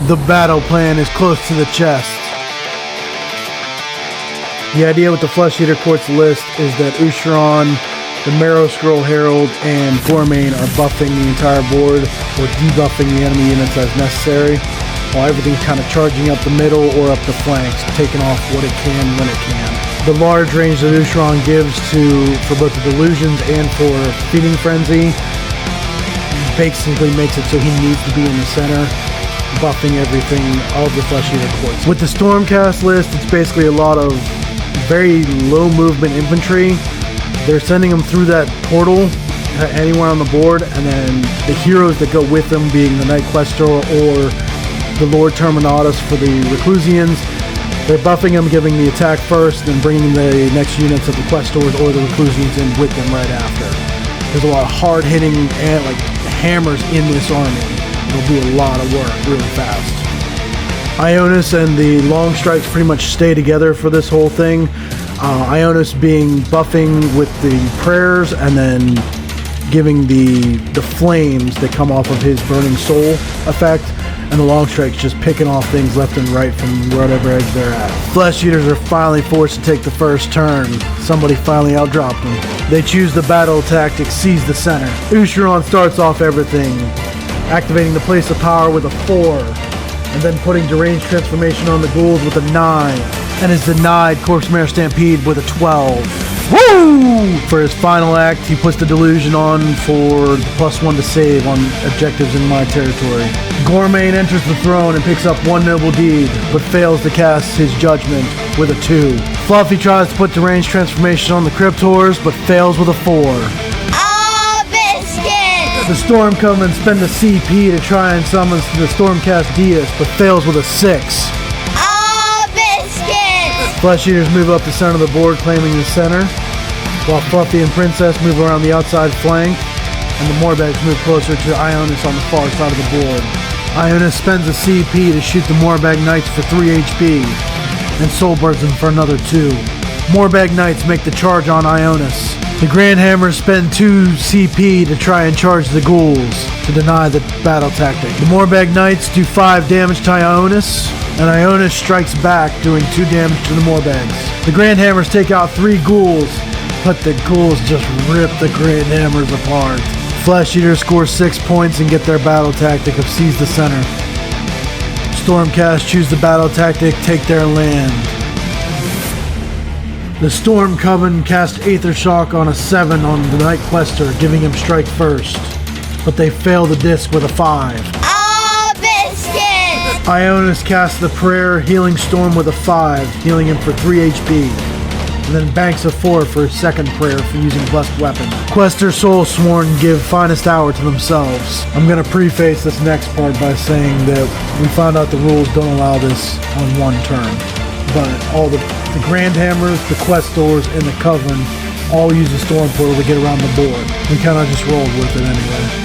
The battle plan is close to the chest. The idea with the Flesh Eater Court's list is that Ushoran, the Marrow Scroll Herald, and Goremayne are buffing the entire board or debuffing the enemy units as necessary, while everything's kind of charging up the middle or up the flanks, taking off what it can when it can. The large range that Ushoran gives for both the delusions and for Feeding Frenzy basically makes it so he needs to be in the center, buffing everything of the Flesh Eater Courts. With the Stormcast list, it's basically a lot of very low movement infantry. They're sending them through that portal anywhere on the board, and then the heroes that go with them being the Knight Questor or the Lord Terminatus for the Reclusians. They're buffing them, giving the attack first, then bringing the next units of the Questors or the Reclusians in with them right after. There's a lot of hard-hitting and like hammers in this army. They'll do a lot of work really fast. Ionis and the Long Strikes pretty much stay together for this whole thing. Ionis being buffing with the prayers and then giving the flames that come off of his Burning Soul effect. And the Long Strike's just picking off things left and right from whatever edge they're at. Flesh Eaters are finally forced to take the first turn. Somebody finally outdropped them. They choose the battle tactic, seize the center. Ushoran starts off everything, activating the Place of Power with a 4, and then putting Deranged Transformation on the ghouls with a 9, and is denied Corpse Mare Stampede with a 12. Woo! For his final act, he puts the delusion on for the +1 to save on objectives in my territory. Goremayne enters the throne and picks up 1 noble deed, but fails to cast his judgment with a 2. Fluffy tries to put Deranged Transformation on the Cryptors, but fails with a 4. Oh, biscuit! The Storm Coven spend a CP to try and summon the Stormcast Deus, but fails with a 6. Flesh Eaters move up the center of the board, claiming the center, while Fluffy and Princess move around the outside flank, and the Morbags move closer to Ionis on the far side of the board. Ionis spends a CP to shoot the Morbag Knights for 3 HP, and Soulbirds them for another 2. Morbag Knights make the charge on Ionis. The Grand Hammers spend 2 CP to try and charge the ghouls to deny the battle tactic. The Morbag Knights do 5 damage to Ionis, and Ionis strikes back, doing 2 damage to the Morbags. The Grand Hammers take out 3 ghouls, but the ghouls just rip the Grand Hammers apart. Flesh Eaters score 6 points and get their battle tactic of seize the center. Stormcast choose the battle tactic, take their land. The Storm Coven cast Aether Shock on a 7 on the Knight Questor, giving him strike first, but they fail the disc with a 5. Ionis casts the Prayer, healing Storm with a 5, healing him for 3 HP, and then banks a 4 for his second prayer for using Blessed Weapon. Questor Soul Sworn give Finest Hour to themselves. I'm going to preface this next part by saying that we found out the rules don't allow this on 1 turn, but all the Grand Hammers, the Questors, and the Coven all use the Storm Portal to get around the board. We kind of just rolled with it anyway.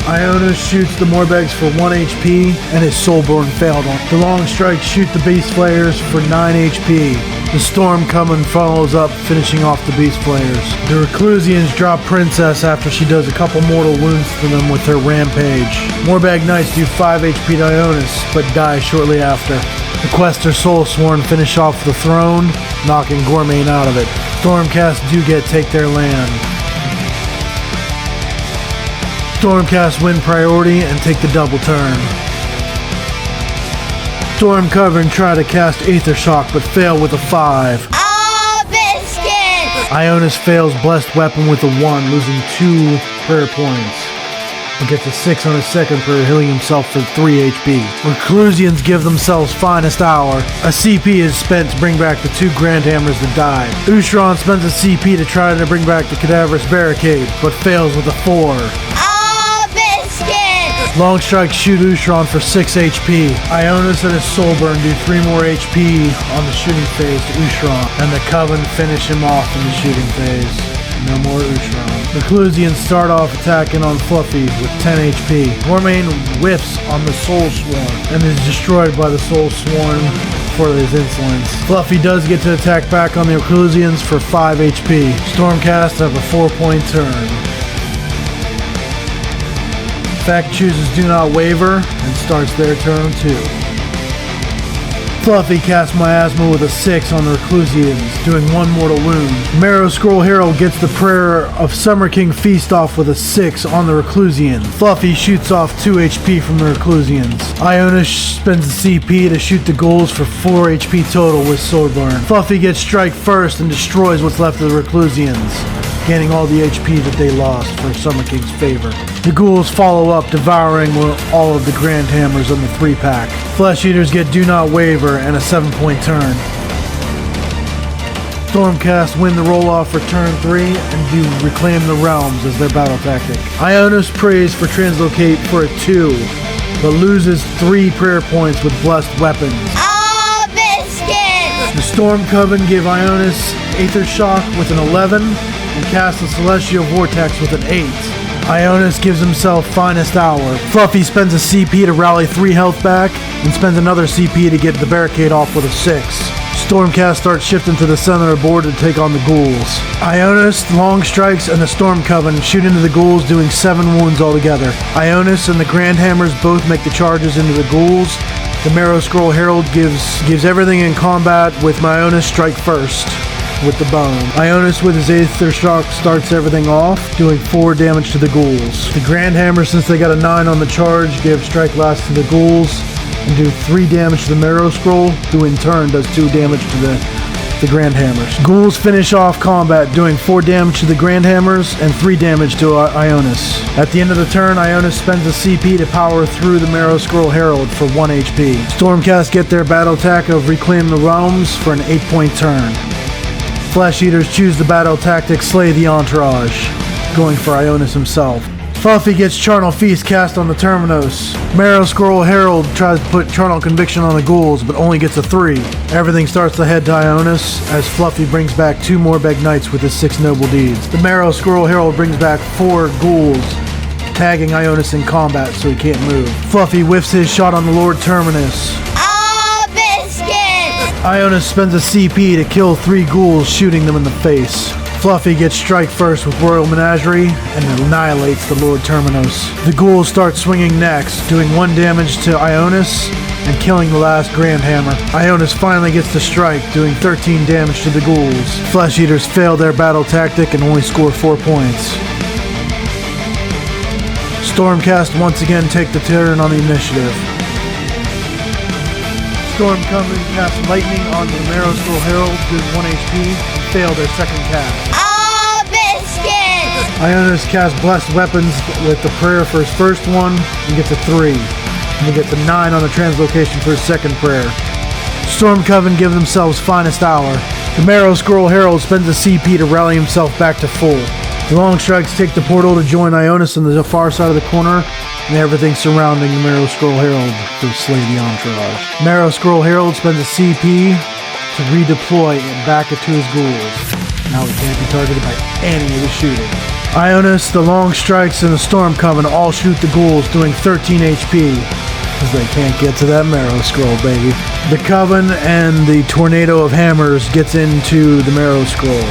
Ionis shoots the Morbags for 1 HP, and his Soulborn failed on. The Long Strikes shoot the Beast Flayers for 9 HP. The Storm Coven follows up, finishing off the Beast Flayers. The Reclusians drop Princess after she does a couple mortal wounds to them with her Rampage. Morbag Knights do 5 HP to Ionis, but die shortly after. The Questor Soulsworn finish off the throne, knocking Goremayne out of it. Stormcast do take their land. Stormcast win priority and take the double turn. Storm Coven try to cast Aether Shock but fail with a 5. Oh, biscuit! Ionis fails Blessed Weapon with a 1, losing 2 prayer points. He gets a 6 on his second prayer, healing himself for 3 HP. Reclusians give themselves Finest Hour. A CP is spent to bring back the 2 Grand Hammers that died. Ushoran spends a CP to try to bring back the Cadaverous Barricade, but fails with a 4. Long Strike shoot Ushoran for 6 HP. Ionis and his Soulburn do 3 more HP on the shooting phase to Ushoran, and the Coven finish him off in the shooting phase. No more Ushoran. Reclusians start off attacking on Fluffy with 10 HP. Goremayne whiffs on the Soul Sworn and is destroyed by the Soul Sworn for his insolence. Fluffy does get to attack back on the Reclusians for 5 HP. Stormcast have a 4-point turn. Effect chooses Do Not Waver and starts their turn too. Fluffy casts Miasma with a 6 on the Reclusians, doing 1 mortal wound. Marrow Scroll Herald gets the Prayer of Summer King Feast off with a 6 on the Reclusian. Fluffy shoots off 2 HP from the Reclusians. Ionis spends the CP to shoot the ghouls for 4 HP total with Swordburn. Fluffy gets Strike first and destroys what's left of the Reclusians, gaining all the HP that they lost for Summer King's favor. The ghouls follow up, devouring all of the Grand Hammers on the 3-pack. Flesh Eaters get Do Not Waver and a 7-point turn. Stormcast win the roll-off for turn 3 and do Reclaim the Realms as their battle tactic. Ionis prays for Translocate for a 2, but loses 3 prayer points with Blessed Weapons. Oh, biscuit! The Storm Coven give Ionis Aether Shock with an 11 and cast the Celestial Vortex with an 8. Ionis gives himself Finest Hour. Fluffy spends a CP to rally 3 health back and spends another CP to get the barricade off with a 6. Stormcast starts shifting to the center of the board to take on the ghouls. Ionis, Long Strikes, and the Storm Coven shoot into the ghouls, doing 7 wounds altogether. Ionis and the Grand Hammers both make the charges into the ghouls. The Marrow Scroll Herald gives everything in combat with Ionis Strike first with the bone. Ionis with his Aether Shock starts everything off, doing 4 damage to the ghouls. The Grand Hammer, since they got a 9 on the charge, give Strike last to the ghouls and do 3 damage to the Marrow Scroll, who in turn does 2 damage to the Grand Hammers. Ghouls finish off combat, doing 4 damage to the Grand Hammers and 3 damage to Ionis. At the end of the turn, Ionis spends a CP to power through the Marrow Scroll Herald for 1 HP. Stormcast get their battle attack of Reclaim the Realms for an 8-point turn. Flesh Eaters choose the battle tactic Slay the Entourage, going for Ionis himself. Fluffy gets Charnel Feast cast on the Terminos. Marrow Scroll Herald tries to put Charnel Conviction on the ghouls, but only gets a 3. Everything starts to head to Ionis as Fluffy brings back 2 Morbeg Knights with his 6 noble deeds. The Marrow Scroll Herald brings back 4 ghouls, tagging Ionis in combat so he can't move. Fluffy whiffs his shot on the Lord Terminus. Ionis spends a CP to kill 3 ghouls, shooting them in the face. Fluffy gets Strike first with Royal Menagerie and annihilates the Lord Terminus. The ghouls start swinging next, doing 1 damage to Ionis and killing the last Grand Hammer. Ionis finally gets the Strike, doing 13 damage to the ghouls. Flesh Eaters fail their battle tactic and only score 4 points. Stormcast once again take the turn on the initiative. Storm Coven casts Lightning on the Marrow Scroll Herald, doing 1 HP, and fail their second cast. Oh, biscuit! Ionis casts Blessed Weapons with the prayer for his first one, and gets a 3. And he gets a 9 on the Translocation for his second prayer. Storm Coven give themselves Finest Hour. The Marrow Scroll Herald spends a CP to rally himself back to full. The Long Strikes take the portal to join Ionis on the far side of the corner, and everything surrounding the Marrow Scroll Herald to slay the Entourage. Marrow Scroll Herald spends a CP to redeploy and back it to his ghouls. Now he can't be targeted by any of the shooting. Ionis, the Long Strikes, and the Storm Coven all shoot the ghouls, doing 13 HP, because they can't get to that Marrow Scroll, baby. The Coven and the Tornado of Hammers gets into the Marrow Scroll,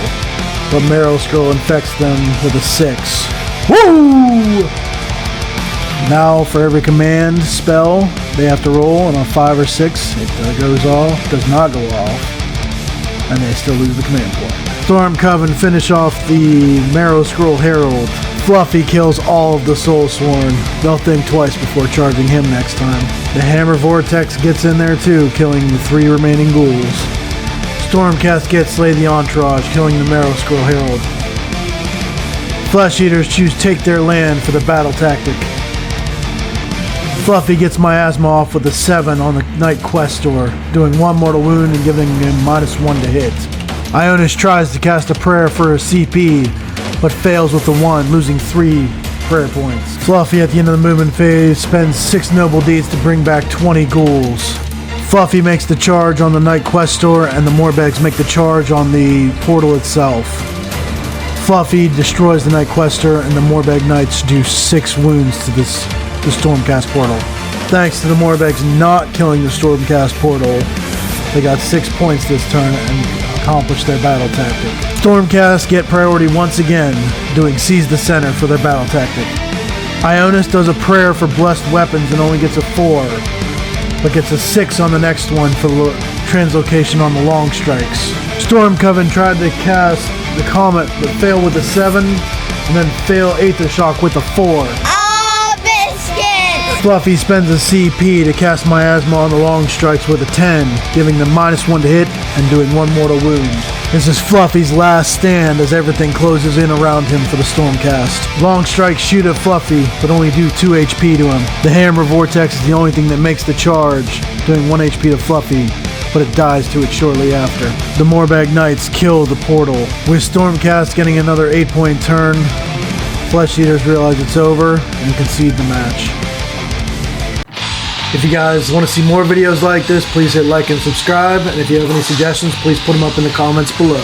but Marrow Scroll infects them with a 6. Woo! Now, for every command spell they have to roll on a 5 or 6, it goes off, does not go off, and they still lose the command point. Storm Coven finish off the Marrow Scroll Herald. Fluffy kills all of the Soul Sworn. They'll think twice before charging him next time. The Hammer Vortex gets in there too, killing the 3 remaining ghouls. Stormcast gets Slay the Entourage, killing the Marrow Scroll Herald. Flesh Eaters choose Take Their Land for the battle tactic. Fluffy gets Miasma off with a 7 on the Knight Questor, doing 1 mortal wound and giving him -1 to hit. Ionis tries to cast a prayer for a CP, but fails with the 1, losing 3 prayer points. Fluffy, at the end of the movement phase, spends 6 noble deeds to bring back 20 ghouls. Fluffy makes the charge on the Knight Questor, and the Morbegs make the charge on the portal itself. Fluffy destroys the Knight Questor, and the Morbeg Knights do 6 wounds to the Stormcast portal. Thanks to the Morbegs not killing the Stormcast portal, they got 6 points this turn and accomplished their battle tactic. Stormcast get priority once again, doing Seize the Center for their battle tactic. Ionis does a prayer for blessed weapons and only gets a 4, but gets a 6 on the next one for translocation on the long strikes. Storm Coven tried to cast the Comet, but failed with a 7, and then fail Aether Shock with a 4. Oh, biscuit! Fluffy spends a CP to cast Miasma on the long strikes with a 10, giving them -1 to hit and doing 1 mortal wound. This is Fluffy's last stand as everything closes in around him for the Stormcast. Long strikes shoot at Fluffy, but only do 2 HP to him. The Hammer Vortex is the only thing that makes the charge, doing 1 HP to Fluffy, but it dies to it shortly after. The Morbag Knights kill the portal. With Stormcast getting another 8-point turn, Flesh Eaters realize it's over and concede the match. If you guys want to see more videos like this, please hit like and subscribe. And if you have any suggestions, please put them up in the comments below.